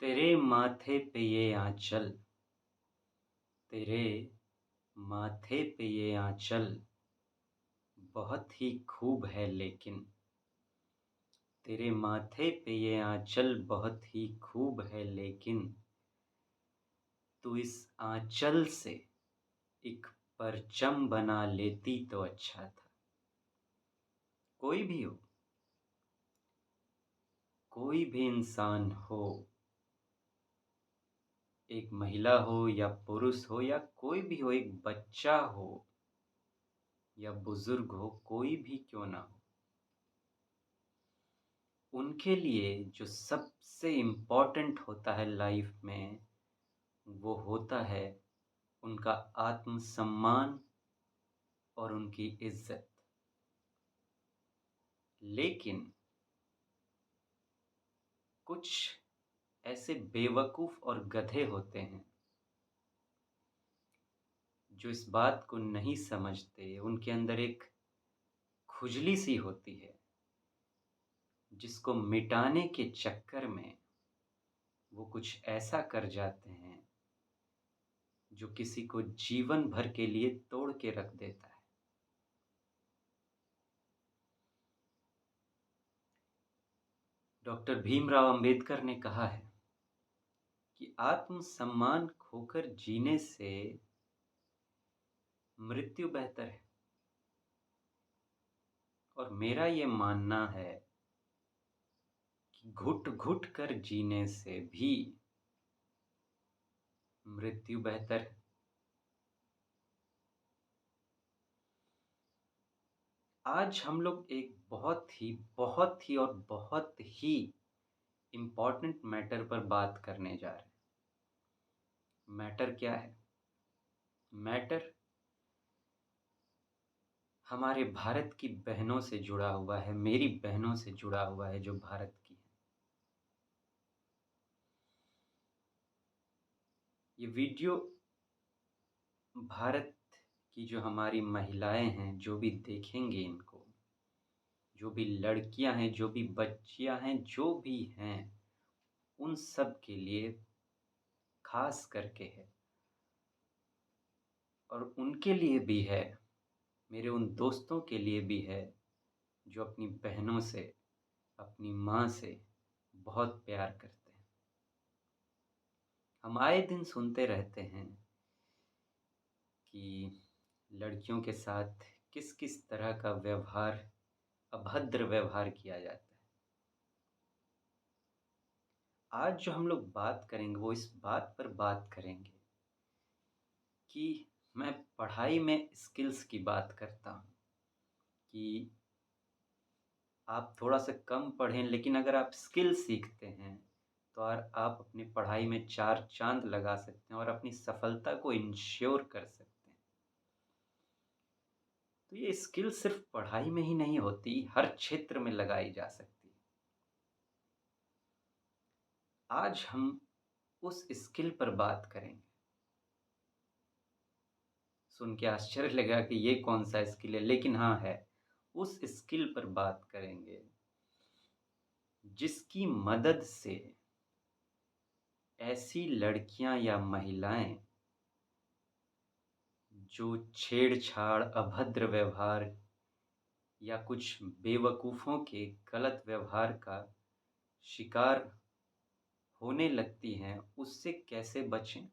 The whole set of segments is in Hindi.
तेरे माथे पे ये आंचल, तेरे माथे पे ये आंचल बहुत ही खूब है लेकिन तेरे माथे पे ये आंचल बहुत ही खूब है लेकिन तू इस आंचल से एक परचम बना लेती तो अच्छा था। कोई भी हो, कोई भी इंसान हो, एक महिला हो या पुरुष हो या कोई भी हो, एक बच्चा हो या बुजुर्ग हो, कोई भी क्यों ना हो, उनके लिए जो सबसे इम्पोर्टेंट होता है लाइफ में, वो होता है उनका आत्मसम्मान और उनकी इज्जत। लेकिन कुछ ऐसे बेवकूफ और गधे होते हैं जो इस बात को नहीं समझते। उनके अंदर एक खुजली सी होती है जिसको मिटाने के चक्कर में वो कुछ ऐसा कर जाते हैं जो किसी को जीवन भर के लिए तोड़ के रख देता है। डॉक्टर भीमराव अंबेडकर ने कहा है कि आत्मसम्मान खोकर जीने से मृत्यु बेहतर है। और मेरा ये मानना है कि घुट-घुट कर जीने से भी मृत्यु बेहतर है। आज हम लोग एक बहुत ही और बहुत ही इम्पोर्टेंट मैटर पर बात करने जा रहे हैं। मैटर क्या है? मैटर हमारे भारत की बहनों से जुड़ा हुआ है, मेरी बहनों से जुड़ा हुआ है जो भारत की हैं। ये वीडियो भारत की जो हमारी महिलाएं हैं, जो भी देखेंगे इनको, जो भी लड़कियां हैं, जो भी बच्चियां हैं, जो भी हैं, उन सब के लिए खास करके है। और उनके लिए भी है, मेरे उन दोस्तों के लिए भी है जो अपनी बहनों से, अपनी माँ से बहुत प्यार करते हैं। हम आए दिन सुनते रहते हैं कि लड़कियों के साथ किस-किस तरह का व्यवहार, अभद्र व्यवहार किया जाता है। आज जो हम लोग बात करेंगे वो इस बात पर बात करेंगे कि मैं पढ़ाई में स्किल्स की बात करता हूँ कि आप थोड़ा-सा कम पढ़ें, लेकिन अगर आप स्किल सीखते हैं तो आप अपनी पढ़ाई में 4 चाँद लगा सकते हैं और अपनी सफलता को इंश्योर कर सकते हैं। तो ये स्किल सिर्फ़ पढ़ाई में ही नहीं होती, हर क्षेत्र में लगाई जा सकती है। आज हम उस स्किल पर बात करेंगे। सुन के आश्चर्य लगेगा कि ये कौन-सा स्किल है, लेकिन हाँ है। उस स्किल पर बात करेंगे जिसकी मदद से ऐसी लड़कियां या महिलाएं जो छेड़छाड़, अभद्र व्यवहार या कुछ बेवकूफ़ों के गलत व्यवहार का शिकार होने लगती हैं, उससे कैसे बचें?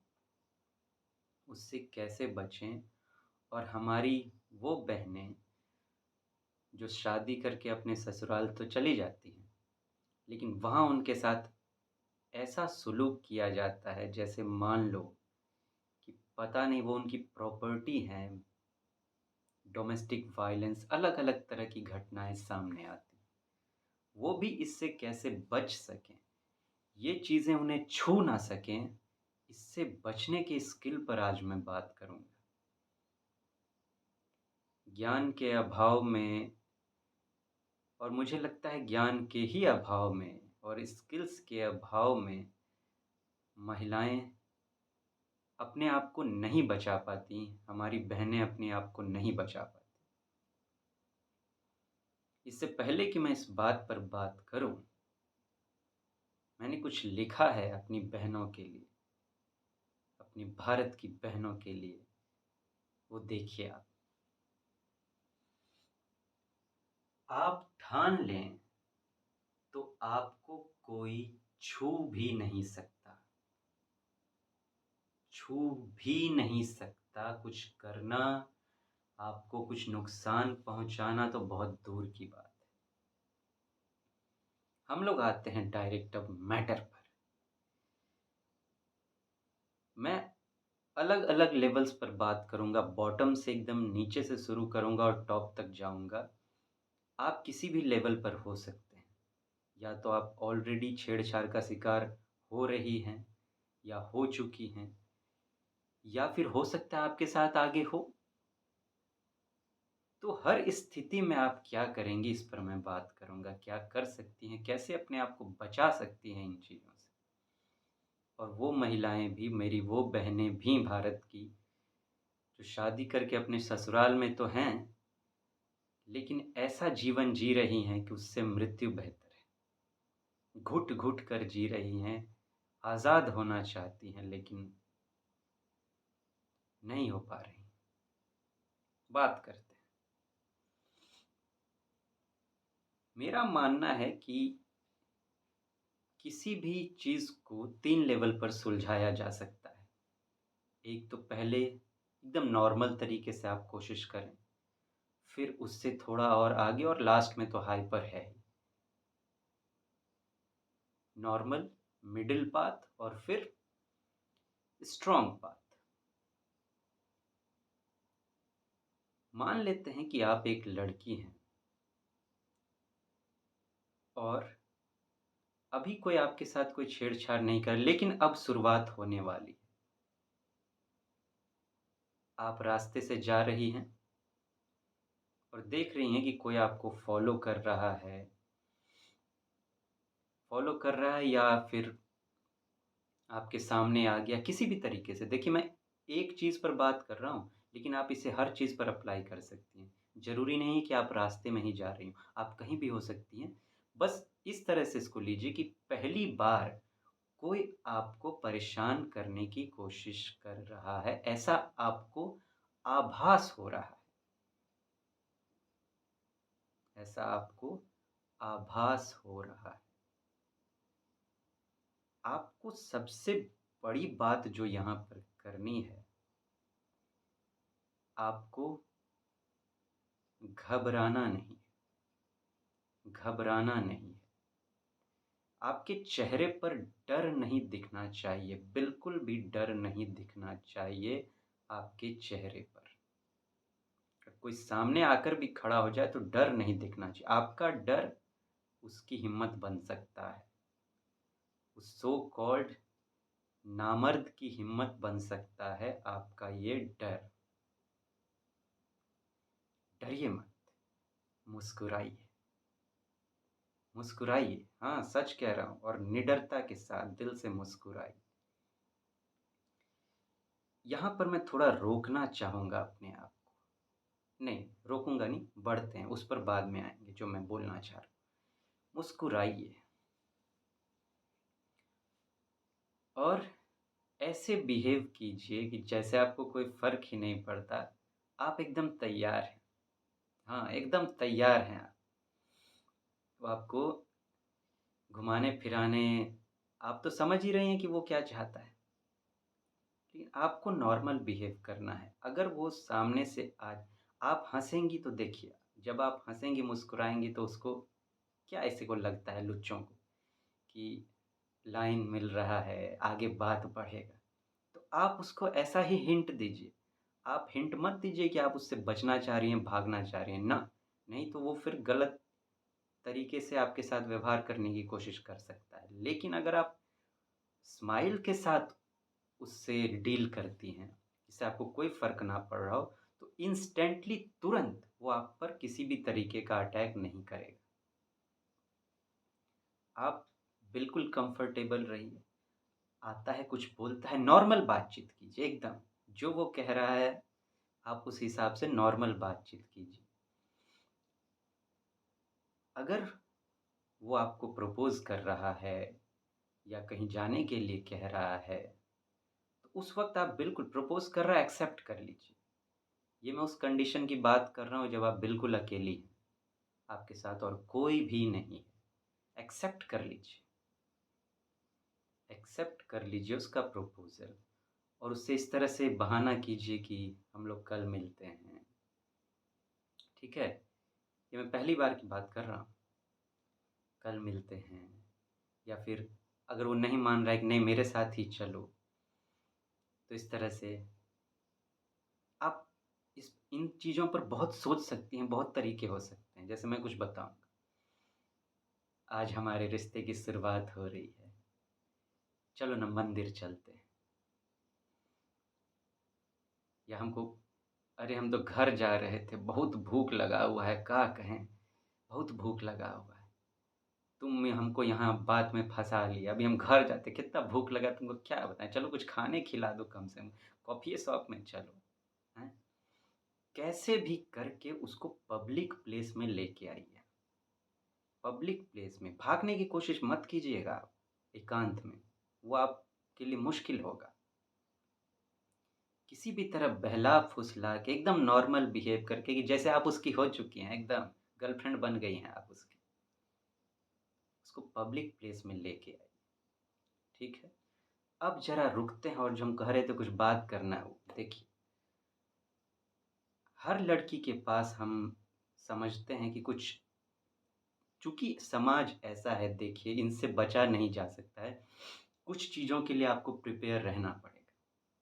उससे कैसे बचें? और हमारी वो बहनें जो शादी करके अपने ससुराल तो चली जाती हैं, लेकिन वहाँ उनके साथ ऐसा सुलूक किया जाता है जैसे मान लो कि पता नहीं वो उनकी प्रॉपर्टी है। डोमेस्टिक वायलेंस, अलग-अलग तरह की घटनाएँ सामने आती हैं। वो भी इससे कैसे बच सकें, ये चीज़ें उन्हें छू ना सकें, इससे बचने के स्किल पर आज मैं बात करूँगा। ज्ञान के अभाव में, और मुझे लगता है ज्ञान के ही अभाव में और स्किल्स के अभाव में, महिलाएँ अपने आप को नहीं बचा पाती, हमारी बहनें अपने आप को नहीं बचा पाती। इससे पहले कि मैं इस बात पर बात करूँ, मैंने कुछ लिखा है अपनी बहनों के लिए, अपनी भारत की बहनों के लिए, वो देखिए आप। आप ठान लें तो आपको कोई छू भी नहीं सकता, छू भी नहीं सकता। कुछ करना, आपको कुछ नुकसान पहुंचाना तो बहुत दूर की बात है। हम लोग आते हैं डायरेक्ट अब मैटर पर। मैं अलग अलग लेवल्स पर बात करूंगा, बॉटम से एकदम नीचे से शुरू करूंगा और टॉप तक जाऊंगा। आप किसी भी लेवल पर हो सकते हैं, या तो आप ऑलरेडी छेड़छाड़ का शिकार हो रही हैं या हो चुकी हैं, या फिर हो सकता है आपके साथ आगे हो। तो हर स्थिति में आप क्या करेंगी, इस पर मैं बात करूंगा। क्या कर सकती हैं, कैसे अपने आप को बचा सकती हैं इन चीज़ों से। और वो महिलाएं भी, मेरी वो बहनें भी भारत की, जो शादी करके अपने ससुराल में तो हैं, लेकिन ऐसा जीवन जी रही हैं कि उससे मृत्यु बेहतर है। घुट घुट कर जी रही हैं, आज़ाद होना चाहती हैं, लेकिन नहीं हो पा रही। बात करते हैं। मेरा मानना है कि किसी भी चीज़ को 3 लेवल पर सुलझाया जा सकता है। एक तो पहले एकदम नॉर्मल तरीके से आप कोशिश करें, फिर उससे थोड़ा और आगे, और लास्ट में तो हाइपर है ही। नॉर्मल, मिडिल पाथ और फिर स्ट्रॉन्ग पाथ। मान लेते हैं कि आप एक लड़की हैं और अभी कोई आपके साथ कोई छेड़छाड़ नहीं कर, लेकिन अब शुरुआत होने वाली है। आप रास्ते से जा रही हैं और देख रही हैं कि कोई आपको फॉलो कर रहा है या फिर आपके सामने आ गया किसी भी तरीके से। देखिए, मैं एक चीज़ पर बात कर रहा हूँ, लेकिन आप इसे हर चीज़ पर अप्लाई कर सकती हैं। ज़रूरी नहीं कि आप रास्ते में ही जा रही हों, आप कहीं भी हो सकती हैं। बस इस तरह से इसको लीजिए कि पहली बार कोई आपको परेशान करने की कोशिश कर रहा है, ऐसा आपको आभास हो रहा है। ऐसा आपको आभास हो रहा है। आपको सबसे बड़ी बात जो यहाँ पर करनी है, आपको घबराना नहीं, घबराना नहीं है। आपके चेहरे पर डर नहीं दिखना चाहिए, बिल्कुल भी डर नहीं दिखना चाहिए आपके चेहरे पर। अगर कोई सामने आकर भी खड़ा हो जाए तो डर नहीं दिखना चाहिए। आपका डर उसकी हिम्मत बन सकता है, उस सो कॉल्ड नामर्द की हिम्मत बन सकता है आपका ये डर। डरिए मत, मुस्कुराइए, मुस्कुराइए। हाँ, सच कह रहा हूँ, और निडरता के साथ दिल से मुस्कुराइए। यहाँ पर मैं थोड़ा रोकना चाहूँगा अपने आप को। नहीं, रोकूँगा नहीं, बढ़ते हैं, उस पर बाद में आएँगे जो मैं बोलना चाह रहा हूँ। मुस्कुराइए और ऐसे बिहेव कीजिए कि जैसे आपको कोई फ़र्क ही नहीं पड़ता। आप एकदम तैयार हैं। हाँ, एकदम तैयार हैं आप। वो आपको घुमाने-फिराने, आप तो समझ ही रही हैं कि वो क्या चाहता है। लेकिन आपको नॉर्मल बिहेव करना है। अगर वो सामने से आज आप हँसेंगी तो देखिए, जब आप हँसेंगी, मुस्कुराएँगी तो उसको क्या, ऐसे को लगता है लुच्चों को कि लाइन मिल रहा है, आगे बात बढ़ेगा। तो आप उसको ऐसा ही हिंट दीजिए। आप हिंट मत दीजिए कि आप उससे बचना चाह रही हैं, भागना चाह रही हैं, ना। नहीं तो वो फिर गलत तरीके से आपके साथ व्यवहार करने की कोशिश कर सकता है। लेकिन अगर आप स्माइल के साथ उससे डील करती हैं, जिससे आपको कोई फ़र्क ना पड़ रहा हो, तो इंस्टेंटली, तुरंत वो आप पर किसी भी तरीके का अटैक नहीं करेगा। आप बिल्कुल कंफर्टेबल रहिए। आता है, कुछ बोलता है, नॉर्मल बातचीत कीजिए एकदम। जो वो कह रहा है, आप उस हिसाब से नॉर्मल बातचीत कीजिए। अगर वो आपको प्रपोज़ कर रहा है या कहीं जाने के लिए कह रहा है, तो उस वक़्त आप बिल्कुल प्रपोज़ कर रहा है, एक्सेप्ट कर लीजिए। ये मैं उस कंडीशन की बात कर रहा हूँ जब आप बिल्कुल अकेली हैं, आपके साथ और कोई भी नहीं है। एक्सेप्ट कर लीजिए, एक्सेप्ट कर लीजिए उसका प्रपोज़ल और उससे इस तरह से बहाना कीजिए कि हम लोग कल मिलते हैं, ठीक है? ये मैं पहली बार की बात कर रहा हूँ, कल मिलते हैं या फिर अगर वो नहीं मान रहा है कि नहीं मेरे साथ ही चलो, तो इस तरह से आप इस इन चीज़ों पर बहुत सोच सकती हैं, बहुत तरीके हो सकते हैं। जैसे मैं कुछ बताऊँ, आज हमारे रिश्ते की शुरुआत हो रही है, चलो ना मंदिर चलते हैं। या हमको अरे हम तो घर जा रहे थे, बहुत भूख लगा हुआ है, क्या कहें? बहुत भूख लगा हुआ है। तुमने हमको यहाँ बात में फँसा लिया, अभी हम घर जाते, कितना भूख लगा तुमको क्या बताएँ? चलो कुछ खाने खिला दो कम से कम, कॉफ़ी शॉप में चलो, हैं? कैसे भी करके उसको पब्लिक प्लेस में लेके आइए। पब्लिक प्लेस में भागने की कोशिश मत कीजिएगा आप, एकांत में, वो आपके लिए मुश्किल होगा। किसी भी तरह बहला-फुसला के एकदम नॉर्मल बिहेव करके कि जैसे आप उसकी हो चुकी हैं एकदम, गर्लफ्रेंड बन गई हैं आप उसकी। उसको पब्लिक प्लेस में लेके आइए, ठीक है? अब ज़रा रुकते हैं और जो हम कह रहे थे कुछ बात करना है वो देखिए, हर लड़की के पास हम समझते हैं कि कुछ चूँकि समाज ऐसा है देखिए इनसे बचा नहीं जा सकता है। कुछ चीज़ों के लिए आपको प्रिपेयर रहना पड़ेगा,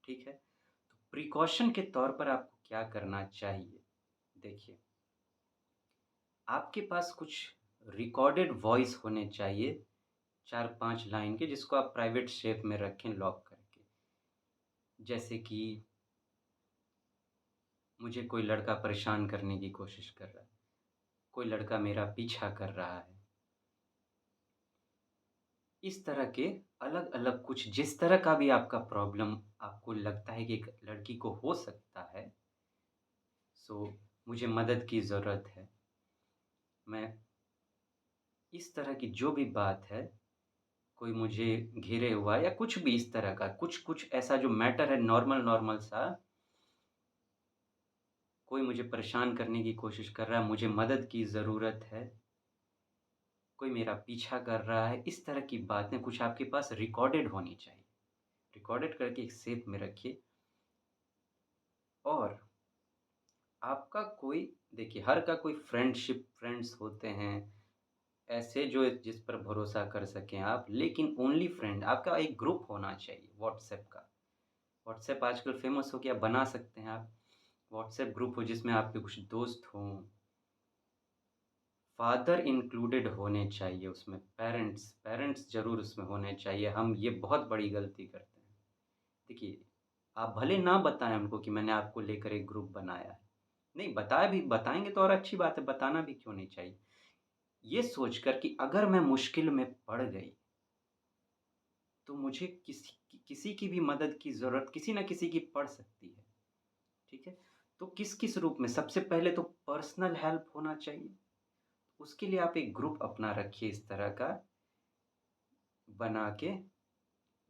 ठीक है? तो प्रिकॉशन के तौर पर आपको क्या करना चाहिए? देखिए, आपके पास कुछ रिकॉर्डेड वॉइस होने चाहिए 4-5 लाइन के जिसको आप प्राइवेट सेफ में रखें लॉक करके। जैसे कि मुझे कोई लड़का परेशान करने की कोशिश कर रहा है, कोई लड़का मेरा पीछा कर रहा है। इस तरह के अलग-अलग कुछ जिस तरह का भी आपका प्रॉब्लम आपको लगता है कि एक लड़की को हो सकता है, सो मुझे मदद की ज़रूरत है। मैं इस तरह की जो भी बात है, कोई मुझे घेरे हुआ है या कुछ भी इस तरह का, कुछ-कुछ ऐसा जो मैटर है नॉर्मल-नॉर्मल सा, कोई मुझे परेशान करने की कोशिश कर रहा है, मुझे मदद की ज़रूरत है, कोई मेरा पीछा कर रहा है, इस तरह की बातें कुछ आपके पास रिकॉर्डेड होनी चाहिए। रिकॉर्डेड करके एक सेव में रखिए और आपका कोई देखिए हर का कोई फ्रेंड्स होते हैं, ऐसे जो जिस पर भरोसा कर सकें आप, लेकिन ओनली फ्रेंड आपका एक ग्रुप होना चाहिए व्हाट्सएप का। व्हाट्सएप आजकल फ़ेमस हो गया, बना सकते हैं आप। व्हाट्सएप ग्रुप हो जिसमें आपके कुछ दोस्त हों, फादर इंक्लूडेड होने चाहिए उसमें, पेरेंट्स पेरेंट्स ज़रूर उसमें होने चाहिए। हम ये बहुत बड़ी गलती करते हैं। देखिए, आप भले ना बताएँ उनको कि मैंने आपको लेकर एक ग्रुप बनाया है। नहीं, बताया भी बताएँगे तो और अच्छी बात है, बताना भी क्यों नहीं चाहिए। ये सोचकर कि अगर मैं मुश्किल में पड़ गई, तो मुझे किसी की भी मदद की ज़रूरत किसी न किसी की पड़ सकती है, ठीक है? तो किस-किस रूप में? सबसे पहले तो पर्सनल हेल्प होना चाहिए। उसके लिए आप एक ग्रुप अपना रखिए इस तरह का बना के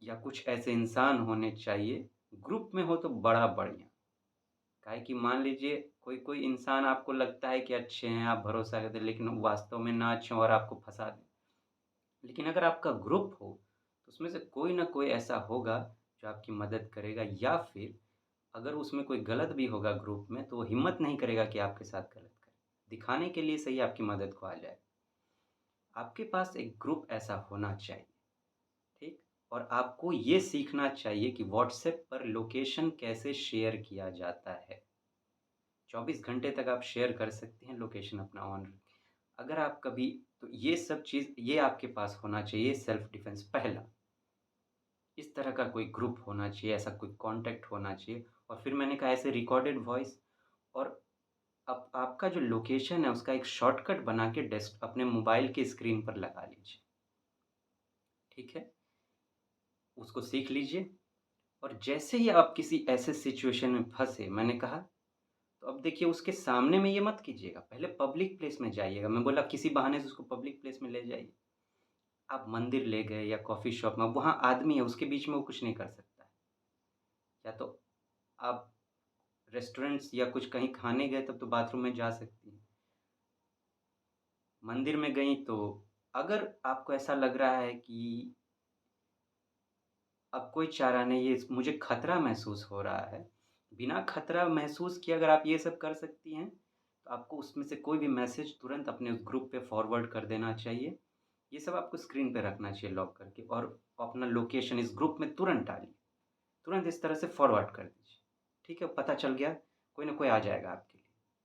या कुछ ऐसे इंसान होने चाहिए, ग्रुप में हो तो बड़ा बढ़िया। काहे कि मान लीजिए कोई-कोई इंसान आपको लगता है कि अच्छे हैं, आप भरोसा करते हैं, लेकिन वो वास्तव में ना अच्छे हों और आपको फँसा दें। लेकिन अगर आपका ग्रुप हो, तो उसमें से कोई न कोई ऐसा होगा जो आपकी मदद करेगा या फिर अगर उसमें कोई गलत भी होगा ग्रुप में, तो वो हिम्मत नहीं करेगा कि आपके साथ गलत करे। दिखाने के लिए सही आपकी मदद को आ जाए। आपके पास एक ग्रुप ऐसा होना चाहिए, ठीक? और आपको ये सीखना चाहिए कि व्हाट्सएप पर लोकेशन कैसे शेयर किया जाता है। 24 घंटे तक आप शेयर कर सकते हैं लोकेशन अपना ऑन रखें। अगर आप कभी तो ये सब चीज़ ये आपके पास होना चाहिए सेल्फ डिफेंस पहला। इस तरह का कोई ग्रुप होना चाहिए, ऐसा कोई कॉन्टैक्ट होना चाहिए और फिर मैंने कहा ऐसे रिकॉर्डेड वॉइस और अब आपका जो लोकेशन है उसका एक शॉर्टकट बना के डेस्क अपने मोबाइल की स्क्रीन पर लगा लीजिए, ठीक है? उसको सीख लीजिए और जैसे ही आप किसी ऐसे सिचुएशन में फँसे, मैंने कहा तो अब देखिए उसके सामने में ये मत कीजिएगा, पहले पब्लिक प्लेस में जाइएगा। मैं बोला किसी बहाने से उसको पब्लिक प्लेस में ले जाइए। आप मंदिर ले गए या कॉफ़ी शॉप में, वहाँ आदमी है, उसके बीच में वो कुछ नहीं कर सकता है। या तो आप रेस्टोरेंट्स या कुछ कहीं खाने गए तब तो बाथरूम में जा सकती हैं। मंदिर में गईं तो अगर आपको ऐसा लग रहा है कि अब कोई चारा नहीं है, मुझे खतरा महसूस हो रहा है, बिना खतरा महसूस किए अगर आप ये सब कर सकती हैं, तो आपको उसमें से कोई भी मैसेज तुरंत अपने उस ग्रुप पे फॉरवर्ड कर देना चाहिए। ये सब आपको स्क्रीन पे रखना चाहिए लॉक करके और अपना लोकेशन इस ग्रुप में तुरंत डालिए। तुरंत इस तरह से फॉरवर्ड कर दीजिए। ठीक है? पता चल गया, कोई ना कोई आ जाएगा आपके लिए।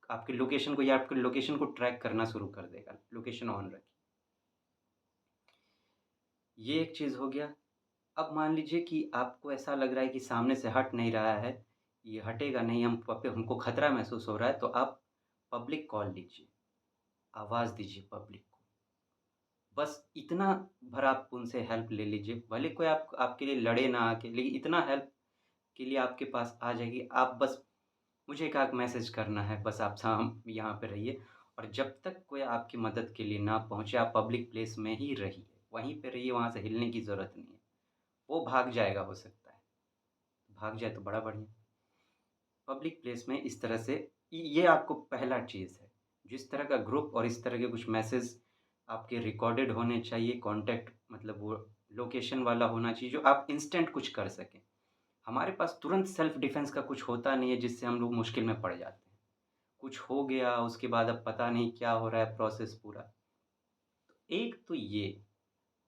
आपकी लोकेशन को या आपकी लोकेशन को ट्रैक करना शुरू कर देगा। लोकेशन ऑन रखिए। ये एक चीज़ हो गया। अब मान लीजिए कि आपको ऐसा लग रहा है कि सामने से हट नहीं रहा है, ये हटेगा नहीं, हमको खतरा महसूस हो रहा है, तो आप पब्लिक कॉल लीजिए, आवाज़ दीजिए पब्लिक को। बस इतना भर आप उनसे हेल्प ले लीजिए, भले कोई आपके लिए लड़े ना आके, लेकिन इतना हेल्प के लिए आपके पास आ जाएगी। आप बस मुझे एक आध मैसेज करना है, बस आप यहाँ पे रहिए और जब तक कोई आपकी मदद के लिए ना पहुँचे, आप पब्लिक प्लेस में ही रहिए, वहीं पे रहिए, वहाँ से हिलने की ज़रूरत नहीं है। वो भाग जाएगा हो सकता है, भाग जाए तो बड़ा बढ़िया। पब्लिक प्लेस में इस तरह से ये आपको पहला चीज़ है। जिस तरह का ग्रुप और इस तरह के कुछ मैसेज आपके रिकॉर्डेड होने चाहिए, कॉन्टैक्ट मतलब वो लोकेशन वाला होना चाहिए जो आप इंस्टेंट कुछ कर सकें। हमारे पास तुरंत सेल्फ डिफेंस का कुछ होता नहीं है जिससे हम लोग मुश्किल में पड़ जाते हैं। कुछ हो गया उसके बाद अब पता नहीं क्या हो रहा है प्रोसेस पूरा। एक तो ये,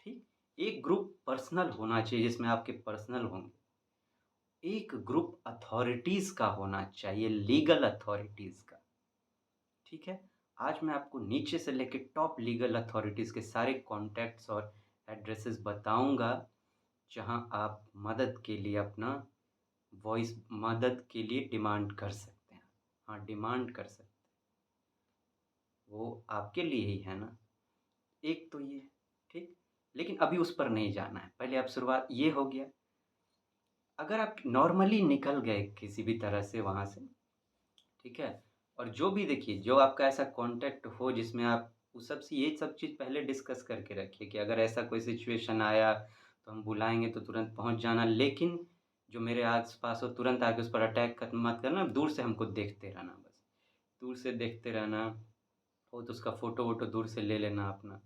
ठीक? एक ग्रुप पर्सनल होना चाहिए जिसमें आपके पर्सनल होंगे। एक ग्रुप अथॉरिटीज़ का होना चाहिए, लीगल अथॉरिटीज़ का, ठीक है? आज मैं आपको नीचे से लेके टॉप लीगल अथॉरिटीज़ के सारे कॉन्टैक्ट्स और एड्रेसेस बताऊँगा, जहाँ आप मदद के लिए अपना वॉइस मदद के लिए डिमांड कर सकते हैं। हाँ, डिमांड कर सकते हैं। वो आपके लिए ही है ना। एक तो ये, ठीक? लेकिन अभी उस पर नहीं जाना है, पहले आप शुरुआत ये हो गया। अगर आप नॉर्मली निकल गए किसी भी तरह से वहाँ से, ठीक है? और जो भी देखिए, जो आपका ऐसा कॉन्टैक्ट हो जिसमें आप उस सब से ये सब चीज़ पहले डिस्कस करके रखिए कि अगर ऐसा कोई सिचुएशन आया, तो हम बुलाएँगे तो तुरंत पहुँच जाना। लेकिन जो मेरे आस-पास हो तुरंत आके उस पर अटैक मत करना, दूर से हमको देखते रहना बस। दूर से देखते रहना, हो तो उसका फ़ोटो-वोटो दूर से ले लेना अपना।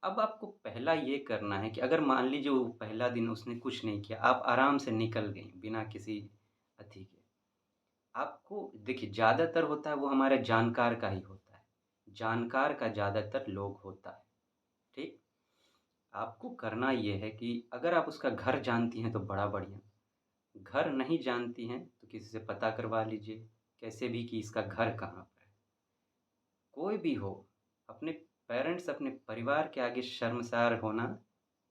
अब आपको पहला ये करना है कि अगर मान लीजिए वो पहला दिन उसने कुछ नहीं किया, आप आराम से निकल गईं बिना किसी अथी के। आपको देखिए ज़्यादातर होता है वो हमारे जानकार का ही होता है। जानकार का ज़्यादातर लोग होता है, ठीक? आपको करना ये है कि अगर आप उसका घर जानती हैं तो बड़ा बढ़िया। घर नहीं जानती हैं तो किसी से पता करवा लीजिए, कैसे भी कि इसका घर कहाँ पर है। कोई भी हो, अपने पेरेंट्स अपने परिवार के आगे शर्मसार होना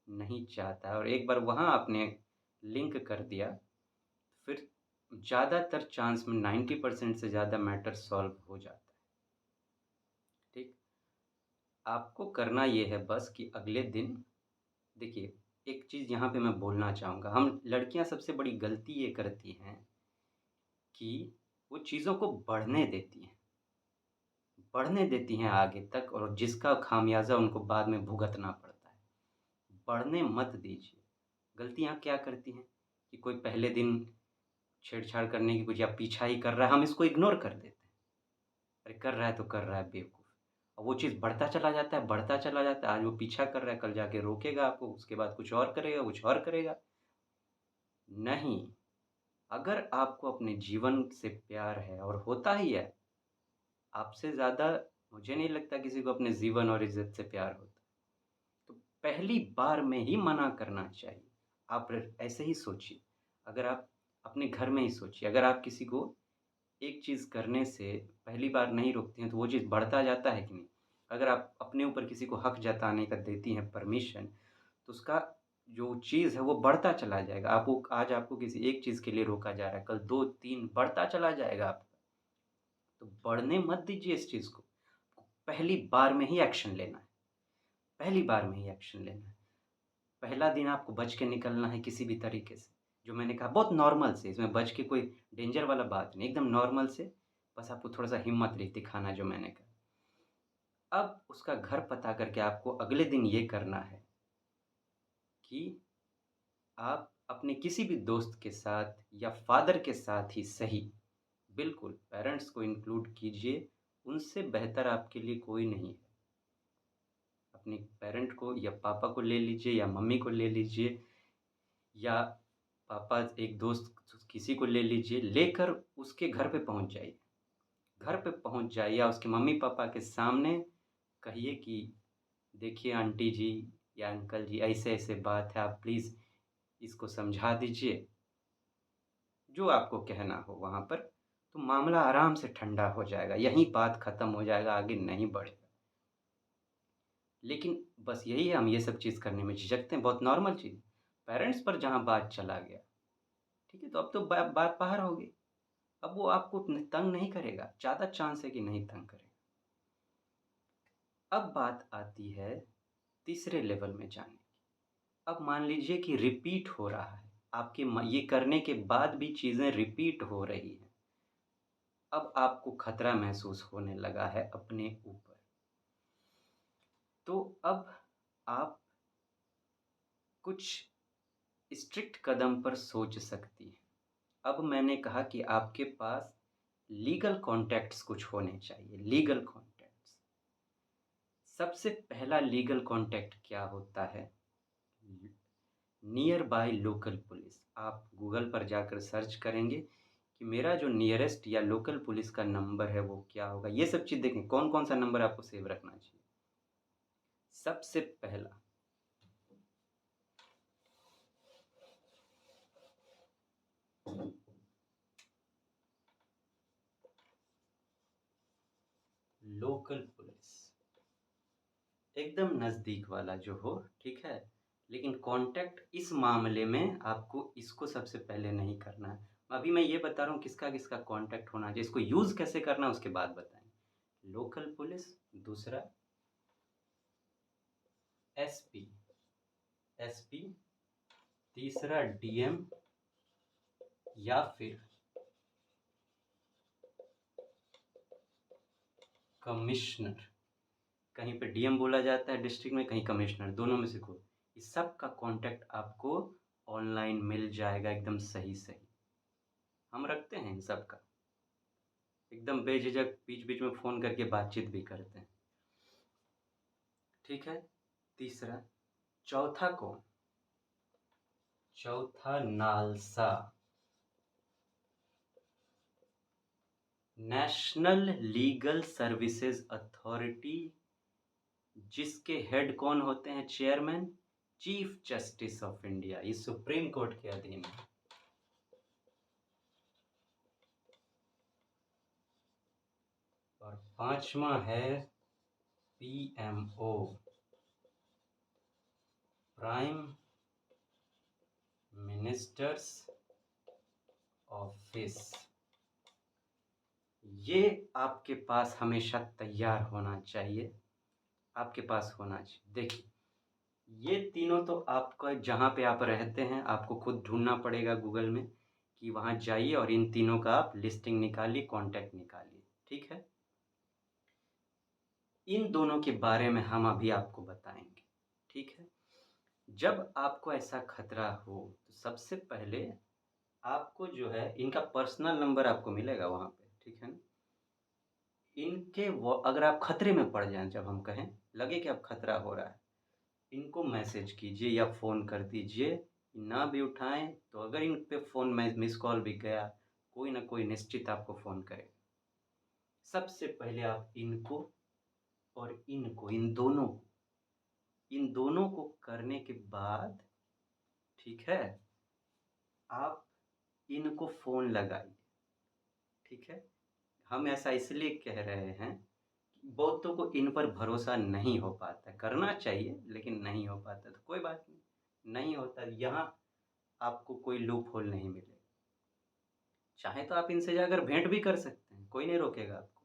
नहीं चाहता है और एक बार वहाँ आपने लिंक कर दिया, फिर ज़्यादातर चांस में 90% से ज़्यादा मैटर सॉल्व हो जाता है, ठीक? आपको करना ये है बस कि अगले दिन देखिए, एक चीज़ यहाँ पे मैं बोलना चाहूँगा, हम लड़कियाँ सबसे बड़ी गलती ये करती हैं कि वो चीज़ों को बढ़ने देती हैं आगे तक और जिसका खामियाज़ा उनको बाद में भुगतना पड़ता है। बढ़ने मत दीजिए। गलतियाँ क्या करती हैं कि कोई पहले दिन छेड़छाड़ करने की कुछ या पीछा ही कर रहा है, हम इसको इग्नोर कर देते हैं। अरे कर रहा है तो कर रहा है बेवकूफ़। और वो चीज़ बढ़ता चला जाता है, बढ़ता चला जाता है। आज वो पीछा कर रहा है, कल जाके रोकेगा आपको, उसके बाद कुछ और करेगा, कुछ और करेगा। नहीं, अगर आपको अपने जीवन से प्यार है और होता ही है, आपसे ज़्यादा मुझे नहीं लगता किसी को अपने जीवन और इज़्ज़त से प्यार होता। तो पहली बार में ही मना करना चाहिए। आप ऐसे ही सोचिए, अगर आप अपने घर में ही सोचिए, अगर आप किसी को एक चीज़ करने से पहली बार नहीं रोकती हैं, तो वो चीज़ बढ़ता जाता है कि नहीं? अगर आप अपने ऊपर किसी को हक जताने का देती हैं परमिशन, तो उसका जो चीज़ है वो बढ़ता चला जाएगा। आपको आज आपको किसी एक चीज़ के लिए रोका जा रहा है, कल 2-3 बढ़ता चला जाएगा आपका। तो बढ़ने मत दीजिए इस चीज़ को। पहली बार में ही एक्शन लेना है, पहली बार में ही एक्शन लेना है। पहला दिन आपको बच के निकलना है किसी भी तरीके से। जो मैंने कहा बहुत नॉर्मल से, इसमें बच के कोई डेंजर वाला बात नहीं, एकदम नॉर्मल से, बस आपको थोड़ा-सा हिम्मत दिखाना है जो मैंने कहा। अब उसका घर पता करके आपको अगले दिन ये करना है कि आप अपने किसी भी दोस्त के साथ या फ़ादर के साथ ही सही, बिल्कुल पेरेंट्स को इंक्लूड कीजिए, उनसे बेहतर आपके लिए कोई नहीं है। अपने पेरेंट को या पापा को ले लीजिए या मम्मी को ले लीजिए या पापा एक दोस्त किसी को ले लीजिए, लेकर उसके घर पे पहुँच जाइए। घर पे पहुँच जाइए या उसके मम्मी-पापा के सामने कहिए कि देखिए आंटी जी या अंकल जी ऐसे-ऐसे बात है, आप प्लीज़ इसको समझा दीजिए। जो आपको कहना हो वहाँ पर, तो मामला आराम से ठंडा हो जाएगा, यहीं बात खत्म हो जाएगा, आगे नहीं बढ़ेगा। लेकिन बस यही है, हम ये सब चीज़ करने में झिझकते हैं, बहुत नॉर्मल चीज़। पेरेंट्स पर जहाँ बात चला गया, ठीक है? तो अब तो बात बाहर होगी। अब वो आपको तंग नहीं करेगा, ज़्यादा चांस है कि नहीं तंग करेगा। अब बात आती है तीसरे लेवल में जाने की। अब मान लीजिए कि रिपीट हो रहा है, आपके ये करने के बाद भी चीज़ें रिपीट हो रही हैं। अब आपको खतरा महसूस होने लगा है अपने ऊपर। तो अब आप कुछ स्ट्रिक्ट कदम पर सोच सकती हैं। अब मैंने कहा कि आपके पास लीगल कॉन्टैक्ट्स कुछ होने चाहिए, लीगल कॉन्टैक्ट्स। सबसे पहला लीगल कॉन्टैक्ट क्या होता है? Near by local police. आप गूगल पर जाकर सर्च करेंगे कि मेरा जो नियरेस्ट या लोकल पुलिस का नंबर है वो क्या होगा। ये सब चीज़ देखें कौन-कौन सा नंबर आपको सेव रखना चाहिए। सबसे पहला लोकल पुलिस, एकदम नज़दीक वाला जो हो, ठीक है? लेकिन कॉन्टैक्ट इस मामले में आपको इसको सबसे पहले नहीं करना है। अभी मैं ये बता रहा हूँ किसका-किसका कॉन्टैक्ट होना चाहिए, इसको यूज़ कैसे करना है उसके बाद बताएँगे। लोकल पुलिस, दूसरा एसपी, एसपी, तीसरा डीएम या फिर कमिश्नर। कहीं पे डीएम बोला जाता है डिस्ट्रिक्ट में, कहीं कमिश्नर, दोनों में से कोई। इस सब का कॉन्टैक्ट आपको ऑनलाइन मिल जाएगा एकदम सही-सही। हम रखते हैं इन सब का। एकदम बेझिझक बीच-बीच में फ़ोन करके बातचीत भी करते हैं। ठीक है? तीसरा, चौथा कौन? चौथा NALSA, national legal services authority, जिसके हेड कौन होते हैं? Chairman, chief justice of India. ये सुप्रीम कोर्ट के अधीन है। और पांचवा है पीएमओ, प्राइम मिनिस्टर्स ऑफिस। ये आपके पास हमेशा तैयार होना चाहिए, आपके पास होना चाहिए। देखिए, ये तीनों तो आपका जहाँ पे आप रहते हैं आपको खुद ढूंढना पड़ेगा गूगल में कि वहाँ जाइए और इन तीनों का आप लिस्टिंग निकालिए, कॉन्टैक्ट निकालिए। ठीक है? इन दोनों के बारे में हम अभी आपको बताएंगे। ठीक है? जब आपको ऐसा खतरा हो तो सबसे पहले आपको जो है इनका पर्सनल नंबर आपको मिलेगा वहाँ पे। ठीक है ना? इनके वो अगर आप खतरे में पड़ जाएं, जब हम कहें लगे कि अब खतरा हो रहा है, इनको मैसेज कीजिए या फ़ोन कर दीजिए। ना भी उठाएं तो अगर इन पे फ़ोन में मिस कॉल भी गया, कोई ना कोई निश्चित आपको फ़ोन करेगा। सबसे पहले आप इनको और इनको, इन दोनों को करने के बाद, ठीक है, आप इनको फ़ोन लगाइए। ठीक है? हम ऐसा इसलिए कह रहे हैं कि बहुतों को इन पर भरोसा नहीं हो पाता है। करना चाहिए लेकिन नहीं हो पाता, तो कोई बात नहीं, नहीं होता यहाँ आपको कोई लूप होल नहीं मिलेगा। चाहे तो आप इनसे जाकर भेंट भी कर सकते हैं, कोई नहीं रोकेगा आपको।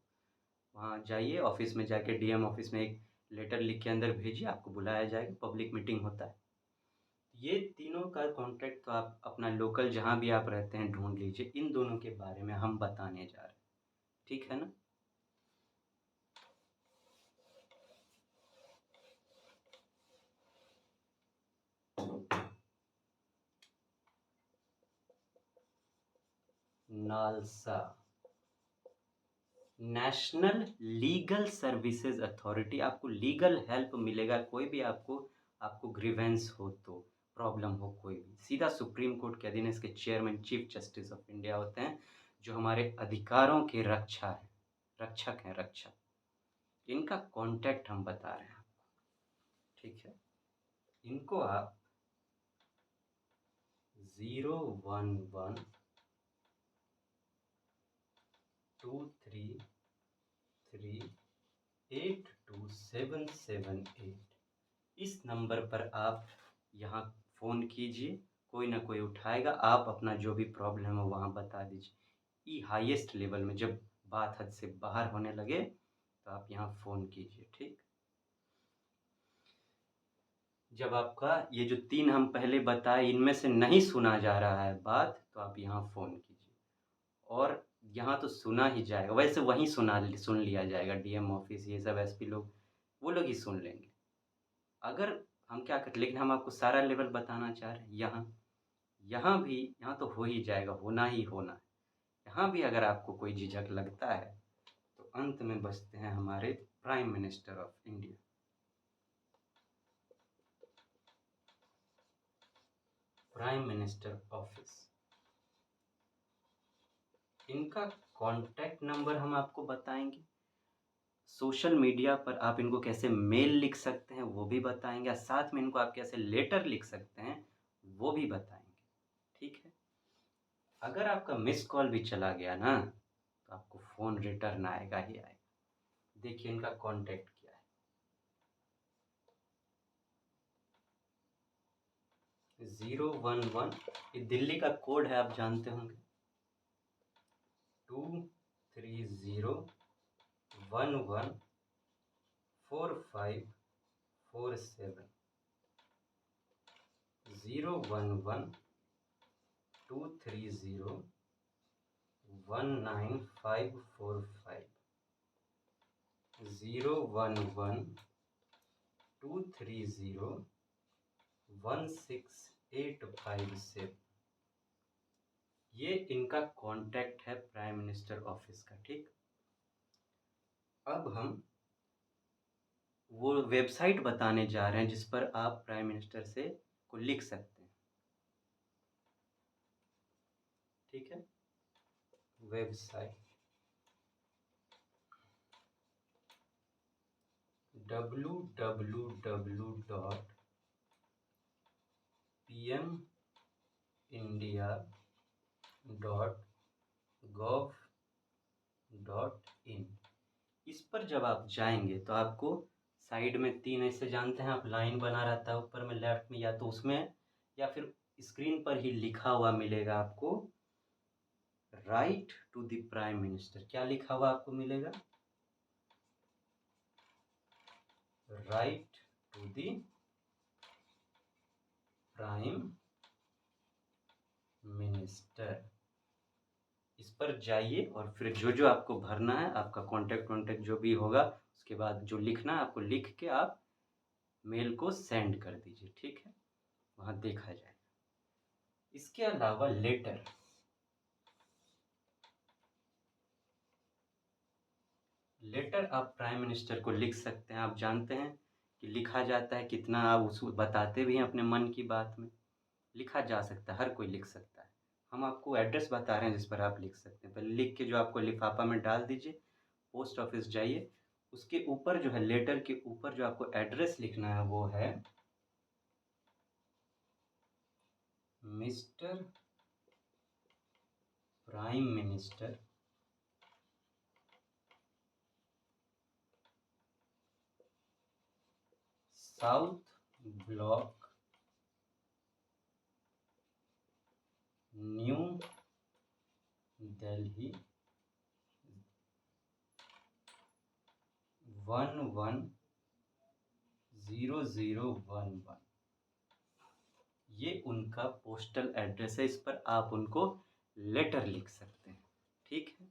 वहाँ जाइए, ऑफ़िस में जाके डीएम ऑफ़िस में एक लेटर लिख के अंदर भेजिए, आपको बुलाया जाएगा, पब्लिक मीटिंग होता है। ये तीनों का कॉन्टैक्ट तो आप अपना लोकल जहाँ भी आप रहते हैं ढूँढ लीजिए। इन दोनों के बारे में हम बताने जा रहे हैं। ठीक है ना? NALSA, national legal services authority. आपको लीगल हेल्प मिलेगा, कोई भी आपको ग्रीवेंस हो तो, प्रॉब्लम हो कोई भी, सीधा सुप्रीम कोर्ट के अधीन। इसके chairman chief justice of India होते हैं, जो हमारे अधिकारों के रक्षक हैं, रक्षक। इनका कांटेक्ट हम बता रहे हैं आपको, ठीक है। इनको आप 01123382778 इस नंबर पर आप यहाँ फ़ोन कीजिए, कोई ना कोई उठाएगा। आप अपना जो भी प्रॉब्लम है वहाँ बता दीजिए। हाईएस्ट लेवल में जब बात हद से बाहर होने लगे तो आप यहाँ फ़ोन कीजिए, ठीक। जब आपका ये जो 3 हम पहले बताए इनमें से नहीं सुना जा रहा है बात, तो आप यहाँ फ़ोन कीजिए। और यहाँ तो सुना ही जाएगा, वैसे वहीं सुन लिया जाएगा। डीएम ऑफिस, ये सब एसपी लोग, वो लोग ही सुन लेंगे। अगर हम क्या करते, लेकिन हम आपको सारा लेवल बताना चाह रहे हैं। यहाँ तो हो ही जाएगा, होना ही होना है। यहाँ भी अगर आपको कोई झिझक लगता है तो अंत में बचते हैं हमारे prime minister of India. Prime minister office, इनका कांटेक्ट नंबर हम आपको बताएंगे। सोशल मीडिया पर आप इनको कैसे मेल लिख सकते हैं वो भी बताएंगे, साथ में इनको आप कैसे लेटर लिख सकते हैं वो भी बताएंगे, ठीक है। अगर आपका मिस कॉल भी चला गया ना तो आपको फ़ोन रिटर्न आएगा ही आएगा। देखिए इनका कांटेक्ट क्या है, 011, ये दिल्ली का कोड है, आप जानते होंगे, 230114547, 01123019545, 01123016857। ये इनका कांटेक्ट है प्राइम मिनिस्टर ऑफिस का, ठीक। अब हम वो वेबसाइट बताने जा रहे हैं जिस पर आप प्राइम मिनिस्टर से को लिख सकते हैं, ठीक है। Website www.pmindia.gov.in। इस पर जब आप जाएंगे तो आपको साइड में 3 ऐसे, जानते हैं आप, लाइन बना रहता है ऊपर में लेफ्ट में, या तो उसमें या फिर स्क्रीन पर ही लिखा हुआ मिलेगा आपको, write to the prime minister. क्या लिखा हुआ आपको मिलेगा, write to the prime minister. इस पर जाइए और फिर जो जो आपको भरना है, आपका कॉन्टेक्ट जो भी होगा, उसके बाद जो लिखना है आपको लिख के आप मेल को सेंड कर दीजिए, ठीक है। वहाँ देखा जाएगा। इसके अलावा लेटर आप प्राइम मिनिस्टर को लिख सकते हैं। आप जानते हैं कि लिखा जाता है कितना, आप उसको बताते भी हैं अपने मन की बात में। लिखा जा सकता है, हर कोई लिख सकता है। हम आपको एड्रेस बता रहे हैं जिस पर आप लिख सकते हैं। पहले लिख के जो आपको लिफाफा में डाल दीजिए, पोस्ट ऑफिस जाइए, उसके ऊपर जो है, लेटर के ऊपर जो आपको एड्रेस लिखना है वो है mister prime minister, south block, new Delhi 110011। ये उनका पोस्टल एड्रेस है, इस पर आप उनको लेटर लिख सकते हैं, ठीक है।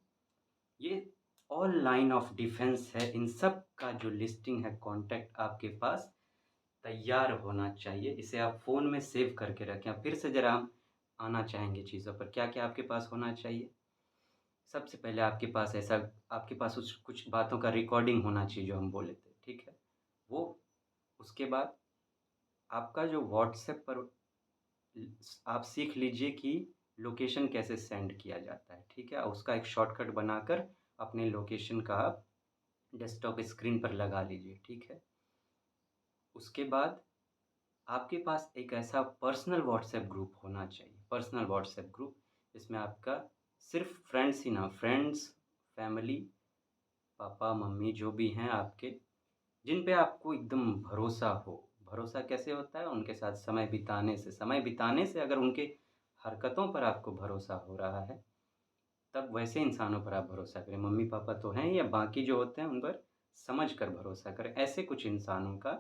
ये ऑल लाइन ऑफ डिफेंस है, इन सब का जो लिस्टिंग है, कांटेक्ट आपके पास तैयार होना चाहिए। इसे आप फ़ोन में सेव करके रखें। फिर से ज़रा हम आना चाहेंगे चीज़ों पर, क्या क्या आपके पास होना चाहिए। सबसे पहले आपके पास उस कुछ बातों का रिकॉर्डिंग होना चाहिए जो हम बोले थे, ठीक है? वो उसके बाद आपका जो व्हाट्सएप पर आप सीख लीजिए कि लोकेशन कैसे सेंड किया जाता है, ठीक है? उसका एक शॉर्टकट बनाकर अपने लोकेशन का आप डेस्कटॉप स्क्रीन पर लगा लीजिए, ठीक है? उसके बाद आपके पास एक ऐसा पर्सनल व्हाट्सएप ग्रुप होना चाहिए, पर्सनल व्हाट्सएप ग्रुप जिसमें आपका सिर्फ़ फ्रेंड्स ही ना, फ्रेंड्स, फैमिली, पापा, मम्मी जो भी हैं आपके, जिन पे आपको एकदम भरोसा हो। भरोसा कैसे होता है? उनके साथ समय बिताने से अगर उनके हरकतों पर आपको भरोसा हो रहा है, तब वैसे इंसानों पर आप भरोसा करें। मम्मी-पापा तो हैं या बाकी जो होते हैं उन पर समझ कर भरोसा करें। ऐसे कुछ इंसानों का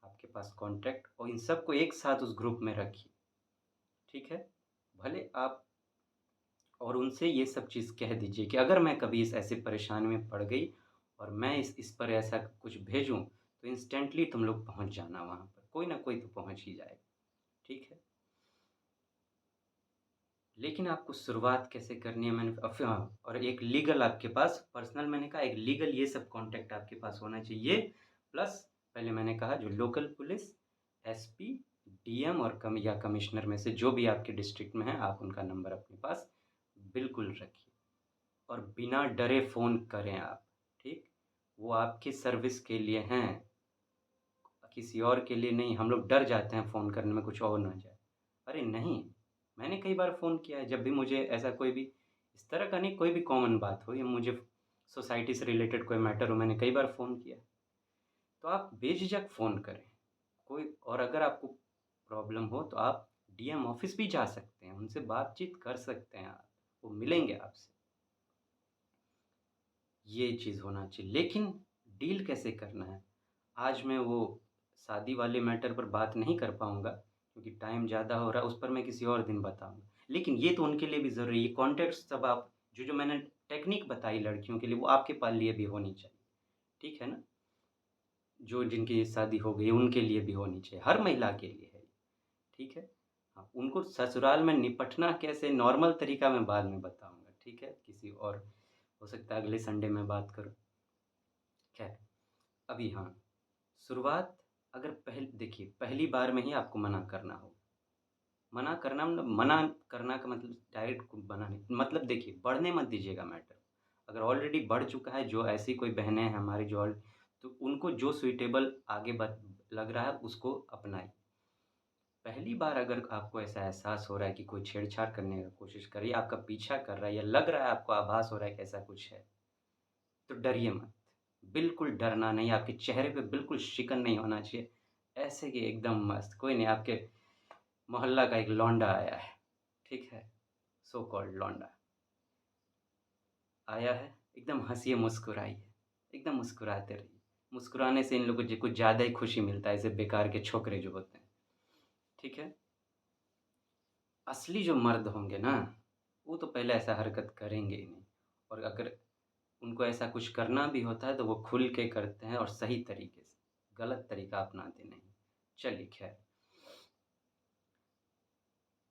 आपके पास कॉन्टैक्ट और इन सबको एक साथ उस ग्रुप में रखिए, ठीक है? भले आप और उनसे ये सब चीज़ कह दीजिए कि अगर मैं कभी इस ऐसी परेशानी में पड़ गई और मैं इस पर ऐसा कुछ भेजूँ, तो इंस्टेंटली तुम लोग पहुँच जाना वहाँ पर। कोई ना कोई तो पहुँच ही जाएगा, ठीक है? लेकिन आपको शुरुआत कैसे करनी है मैंने हाँ, और एक लीगल आपके पास पर्सनल मैंने कहा एक लीगल ये सब कॉन्टैक्ट आपके पास होना चाहिए। प्लस पहले मैंने कहा जो लोकल पुलिस, एसपी, डीएम और कमिश्नर में से जो भी आपके डिस्ट्रिक्ट में है, आप उनका नंबर अपने पास बिल्कुल रखिए और बिना डरे फ़ोन करें आप, ठीक? वो आपकी सर्विस के लिए हैं, किसी और के लिए नहीं। हम लोग डर जाते हैं फ़ोन करने में कुछ हो ना जाए। अरे नहीं, मैंने कई बार फ़ोन किया है जब भी मुझे ऐसा कोई भी इस तरह का नहीं कोई भी कॉमन बात हो या मुझे सोसाइटी से रिलेटेड कोई मैटर हो मैंने कई बार फ़ोन किया है। तो आप बेझिझक फ़ोन करें। कोई और अगर आपको प्रॉब्लम हो तो आप डीएम ऑफ़िस भी जा सकते हैं, उनसे बातचीत कर सकते हैं आप, वो मिलेंगे आपसे। ये चीज़ होना चाहिए, लेकिन डील कैसे करना है? आज मैं वो शादी वाले मैटर पर बात नहीं कर पाऊँगा क्योंकि टाइम ज़्यादा हो रहा है, उस पर मैं किसी और दिन बताऊँगा। लेकिन ये तो उनके लिए भी ज़रूरी है, कॉन्टैक्ट्स सब आप जो मैंने टेक्निक बताई लड़कियों के लिए, वो आपके लिए भी होनी चाहिए, ठीक है ना? जो जिनकी शादी हो गई, उनके लिए भी होनी चाहिए, हर महिला के लिए है ये, ठीक है? हाँ, उनको ससुराल में निपटना कैसे नॉर्मल तरीका मैं बाद में बताऊँगा, ठीक है? किसी और हो सकता है अगले संडे मैं बात करूँ। खैर, अभी हाँ, शुरुआत अगर देखिए पहली बार में ही आपको मना करना हो। मना करना का मतलब डायरेक्ट मना नहीं मतलब देखिए बढ़ने मत दीजिएगा मैटर। अगर ऑलरेडी बढ़ चुका है जो ऐसी कोई बहनें हैं हमारी जो तो उनको जो सूटेबल आगे लग रहा है उसको अपनाइए। पहली बार अगर आपको ऐसा एहसास हो रहा है कि कोई छेड़छाड़ करने का कोशिश कर रही है, आपका पीछा कर रहा है या लग रहा है आपको आभास हो रहा है कि ऐसा कुछ है, तो डरिए मत। बिल्कुल डरना नहीं, आपके चेहरे पे बिल्कुल शिकन नहीं होना चाहिए। ऐसे कि एकदम मस्त, कोई नहीं आपके मोहल्ला का एक लौंडा आया है, ठीक है? सो कॉल्ड लौंडा आया है, एकदम हँसिए, मुस्कुराइए, एकदम मुस्कुराते रहिए। मुस्कुराने से इन लोगों को कुछ ज़्यादा ही खुशी मिलता है, ऐसे बेकार के छोकरे जो होते हैं, ठीक है? असली जो मर्द होंगे ना, वो तो पहले ऐसा हरकत करेंगे ही नहीं और अगर उनको ऐसा कुछ करना भी होता है, तो वो खुल के करते हैं और सही तरीके से, गलत तरीका अपनाते नहीं। चलिए खैर,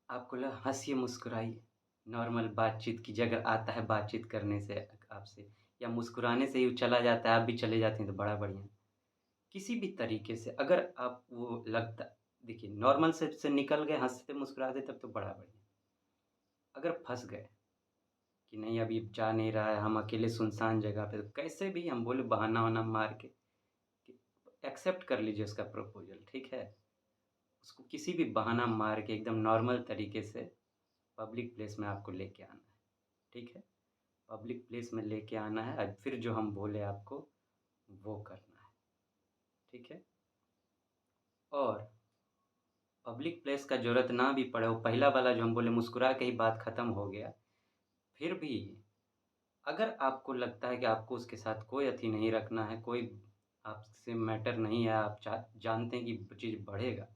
आपको लगा हँसिए, मुस्कुराइए, नॉर्मल बातचीत की जगह आता है बातचीत करने से आपसे या मुस्कुराने से ही चला जाता है, आप भी चले जाते हैं तो बड़ा बढ़िया। किसी भी तरीके से अगर आप वो लगता देखिए नॉर्मल से निकल गए हँसते-मुस्कुराते तब तो बड़ा बढ़िया। अगर फँस गए कि नहीं अभी जा नहीं रहा है, हम अकेले सुनसान जगह पे तो कैसे भी हम बोले बहाना-वहाना मार के कि एक्सेप्ट कर लीजिए उसका प्रपोज़ल, ठीक है? उसको किसी भी बहाना मार के एकदम नॉर्मल तरीके से पब्लिक प्लेस में आपको लेके आना है, ठीक है? पब्लिक प्लेस में लेके आना है फिर जो हम बोले आपको वो करना है, ठीक है? और पब्लिक प्लेस का ज़रूरत ना भी पड़े, वो पहला वाला जो हम बोले मुस्कुरा के ही बात ख़त्म हो गया। फिर भी अगर आपको लगता है कि आपको उसके साथ कोई अथी नहीं रखना है, कोई आपसे मैटर नहीं है, आप जानते हैं कि चीज़ बढ़ेगा,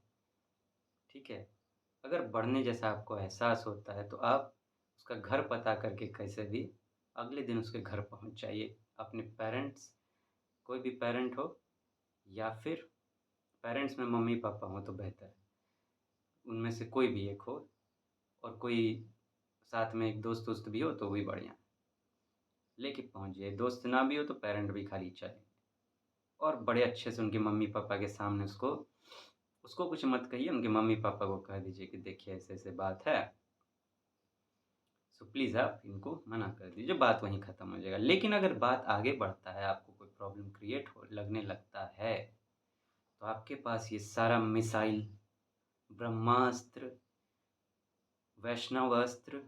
ठीक है? अगर बढ़ने जैसा आपको एहसास होता है, तो आप उसका घर पता करके कैसे भी अगले दिन उसके घर पहुँच जाइए। अपने पेरेंट्स कोई भी पेरेंट हो या फिर पेरेंट्स में मम्मी-पापा हों तो बेहतर है। उनमें से कोई भी एक हो और कोई साथ में एक दोस्त-वोस्त भी हो तो भी बढ़िया। लेके पहुँच जाइए। दोस्त ना भी हो तो पेरेंट भी खाली चलें और बड़े अच्छे से उनके मम्मी-पापा के सामने उसको उसको कुछ मत कहिए, उनके मम्मी-पापा को कह दीजिए कि देखिए ऐसे-ऐसे बात है, सो प्लीज़ आप इनको मना कर दीजिए, बात वहीं ख़त्म हो जाएगा। लेकिन अगर बात आगे बढ़ता है, आपको कोई प्रॉब्लम क्रिएट हो लगने लगता है, तो आपके पास ये सारा मिसाइल, ब्रह्मास्त्र, वैष्णवास्त्र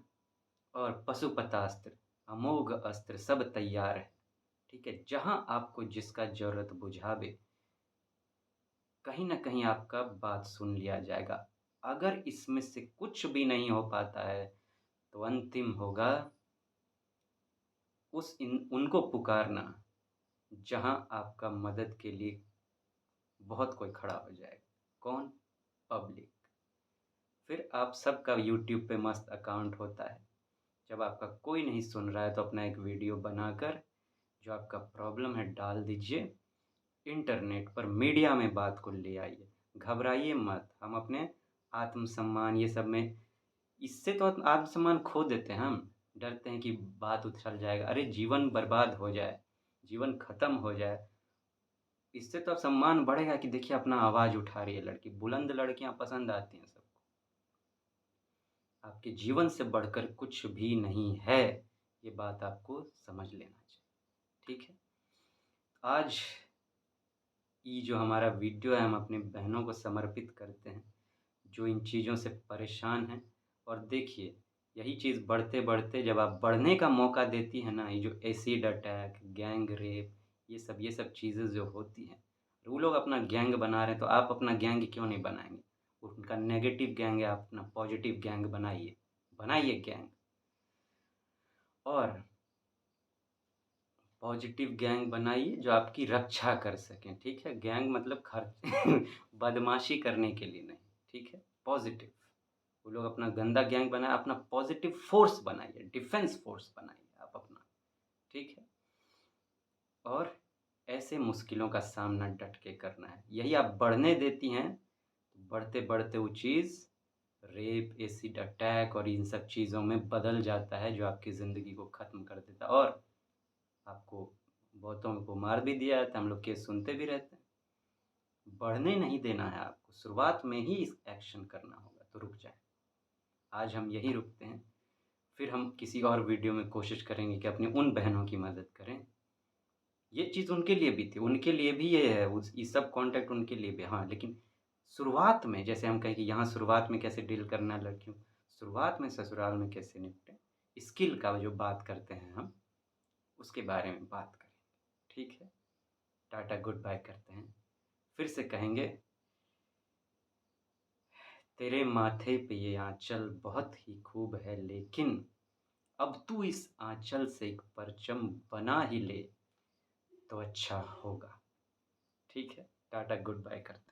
और पशुपतास्त्र, अमोघ अस्त्र सब तैयार है, ठीक है? जहाँ आपको जिसका ज़रूरत बुझावे, कहीं न कहीं आपका बात सुन लिया जाएगा। अगर इसमें से कुछ भी नहीं हो पाता है, तो अंतिम होगा उनको पुकारना, जहाँ आपका मदद के लिए बहुत कोई खड़ा हो जाएगा। कौन? पब्लिक। फिर आप सबका यूट्यूब पे मस्त अकाउंट होता है। जब आपका कोई नहीं सुन रहा है तो अपना एक वीडियो बनाकर जो आपका प्रॉब्लम है डाल दीजिए। इंटरनेट पर मीडिया में बात को ले आइए। घबराइए मत, हम अपने आत्मसम्मान ये सब में इससे तो आत्मसम्मान खो देते हैं हम। डरते हैं कि बात उछल जाएगा, अरे जीवन बर्बाद हो जाए, जीवन खत्म हो जाए। इससे तो सम्मान बढ़ेगा कि देखिए अपना आवाज़ उठा रही है लड़की, बुलंद लड़कियाँ पसंद आती हैं सबको। आपके जीवन से बढ़कर कुछ भी नहीं है, ये बात आपको समझ लेना चाहिए, ठीक है? आज ये जो हमारा वीडियो है हम अपनी बहनों को समर्पित करते हैं, जो इन चीज़ों से परेशान हैं। और देखिए, यही चीज़ बढ़ते-बढ़ते जब आप बढ़ने का मौका देती हैं ना, ये जो एसिड अटैक, गैंग रेप, ये सब चीज़ें जो होती हैं, वो लोग अपना गैंग बना रहे हैं, तो आप अपना गैंग क्यों नहीं बनाएँगे? उनका नेगेटिव गैंग है, आप अपना पॉज़िटिव गैंग बनाइए, बनाइए गैंग। और पॉजिटिव गैंग बनाइए जो आपकी रक्षा कर सकें, ठीक है? गैंग मतलब खर्च बदमाशी करने के लिए नहीं, ठीक है? पॉजिटिव। वो लोग अपना गंदा गैंग बनाए, अपना पॉजिटिव फ़ोर्स बनाइए, डिफेंस फ़ोर्स बनाइए आप अपना, ठीक है? और ऐसे मुश्किलों का सामना डट के करना है। यही आप बढ़ने देती हैं, तो बढ़ते-बढ़ते वो चीज़ रेप, एसिड अटैक और इन सब चीज़ों में बदल जाता है, जो आपकी ज़िंदगी को ख़त्म कर देता है। और आपको बहुतों को मार भी दिया जाता है, हम लोग केस सुनते भी रहते हैं। बढ़ने नहीं देना है आपको, शुरुआत में ही इस एक्शन करना होगा, तो रुक जाएँ। आज हम यहीं रुकते हैं, फिर हम किसी और वीडियो में कोशिश करेंगे कि अपनी उन बहनों की मदद करें। ये चीज़ उनके लिए भी थी, उनके लिए भी ये है, उस ये सब कॉन्टेंट उनके लिए भी हाँ, लेकिन शुरुआत में जैसे हम कहें कि यहाँ शुरुआत में कैसे डील करना है लड़कियों, शुरुआत में ससुराल में कैसे निपटें, स्किल का जो बात करते हैं हम, उसके बारे में बात करेंगे, ठीक है? टाटा गुड बाय करते हैं। फिर से कहेंगे, तेरे माथे पे ये आँचल बहुत ही खूब है, लेकिन अब तू इस आँचल से एक परचम बना ही ले तो अच्छा होगा। ठीक है? टाटा गुड बाय करते हैं।